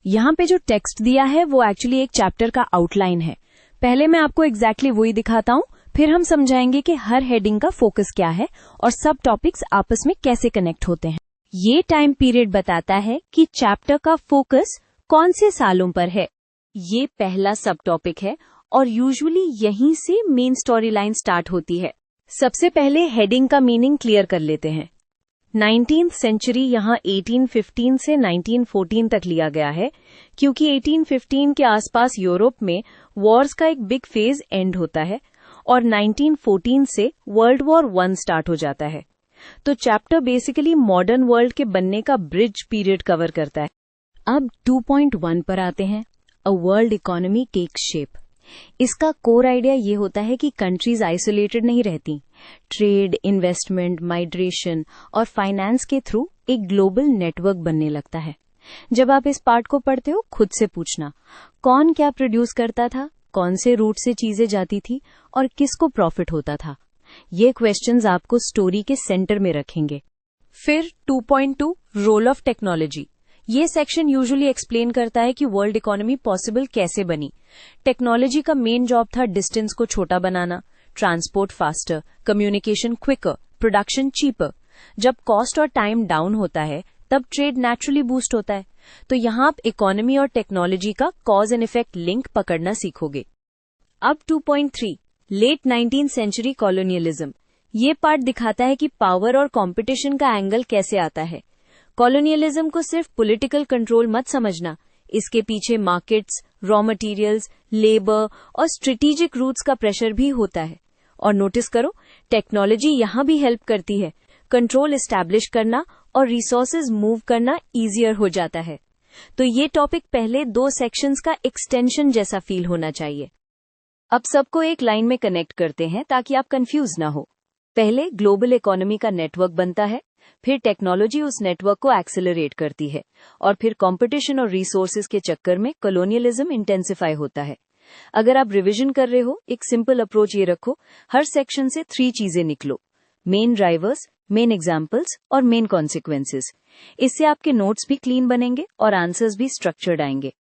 यहाँ पे जो टेक्स्ट दिया है वो एक्चुअली एक चैप्टर का आउटलाइन है। पहले मैं आपको एग्जैक्टली वही दिखाता हूँ, फिर हम समझाएंगे कि हर हेडिंग का फोकस क्या है और सब टॉपिक्स आपस में कैसे कनेक्ट होते हैं। ये टाइम पीरियड बताता है कि चैप्टर का फोकस कौन से सालों पर है। ये पहला सब टॉपिक है और यूजुअली यहीं से मेन स्टोरी लाइन स्टार्ट होती है। सबसे पहले हेडिंग का मीनिंग क्लियर कर लेते हैं। 19th सेंचुरी यहाँ 1815 से 1914 तक लिया गया है, क्योंकि 1815 के आसपास यूरोप में वॉर्स का एक बिग फेज एंड होता है और 1914 से वर्ल्ड वॉर 1 स्टार्ट हो जाता है। तो चैप्टर बेसिकली मॉडर्न वर्ल्ड के बनने का ब्रिज पीरियड कवर करता है। अब 2.1 पर आते हैं, a world economy takes shape. इसका कोर आइडिया ये होता है कि कंट्रीज आइसोलेटेड नहीं रहती। ट्रेड, इन्वेस्टमेंट, माइग्रेशन और फाइनेंस के थ्रू एक ग्लोबल नेटवर्क बनने लगता है। जब आप इस पार्ट को पढ़ते हो, खुद से पूछना, कौन क्या प्रोड्यूस करता था, कौन से रूट से चीजें जाती थी और किसको प्रॉफिट होता था। ये क्वेश्चंस आपको स्टोरी के सेंटर में रखेंगे। फिर 2.2 रोल ऑफ टेक्नोलॉजी। ये सेक्शन यूजुअली एक्सप्लेन करता है कि वर्ल्ड इकोनॉमी पॉसिबल कैसे बनी। टेक्नोलॉजी का मेन जॉब था डिस्टेंस को छोटा बनाना, transport faster, communication quicker, production cheaper. जब कॉस्ट और टाइम डाउन होता है तब ट्रेड नेचुरली बूस्ट होता है। तो यहाँ आप इकोनॉमी और टेक्नोलॉजी का कॉज एंड इफेक्ट लिंक पकड़ना सीखोगे। अब 2.3 लेट 19th सेंचुरी कॉलोनियलिज्म। ये पार्ट दिखाता है कि पावर और कंपटीशन का एंगल कैसे आता है। कॉलोनियलिज्म को सिर्फ पॉलिटिकल कंट्रोल मत समझना, इसके पीछे मार्केट्स, रॉ मटेरियल्स, लेबर और स्ट्रेटेजिक रूट्स का प्रेशर भी होता है। और नोटिस करो, टेक्नोलॉजी यहाँ भी हेल्प करती है। कंट्रोल एस्टैब्लिश करना और रिसोर्सेज मूव करना इजियर हो जाता है। तो ये टॉपिक पहले 2 सेक्शंस का एक्सटेंशन जैसा फील होना चाहिए। अब सबको एक लाइन में कनेक्ट करते हैं ताकि आप कंफ्यूज ना हो। पहले ग्लोबल इकोनॉमी का नेटवर्क बनता है, फिर टेक्नोलॉजी उस नेटवर्क को एक्सेलरेट करती है और फिर कंपटीशन और रिसोर्सेज के चक्कर में कॉलोनियलिज्म इंटेंसिफाई होता है। अगर आप रिवीजन कर रहे हो, एक सिंपल अप्रोच ये रखो, हर सेक्शन से 3 चीजें निकलो, मेन ड्राइवर्स, मेन एग्जाम्पल्स और मेन कॉन्सिक्वेंसेस। इससे आपके नोट्स भी क्लीन बनेंगे और आंसर्स भी स्ट्रक्चर्ड आएंगे।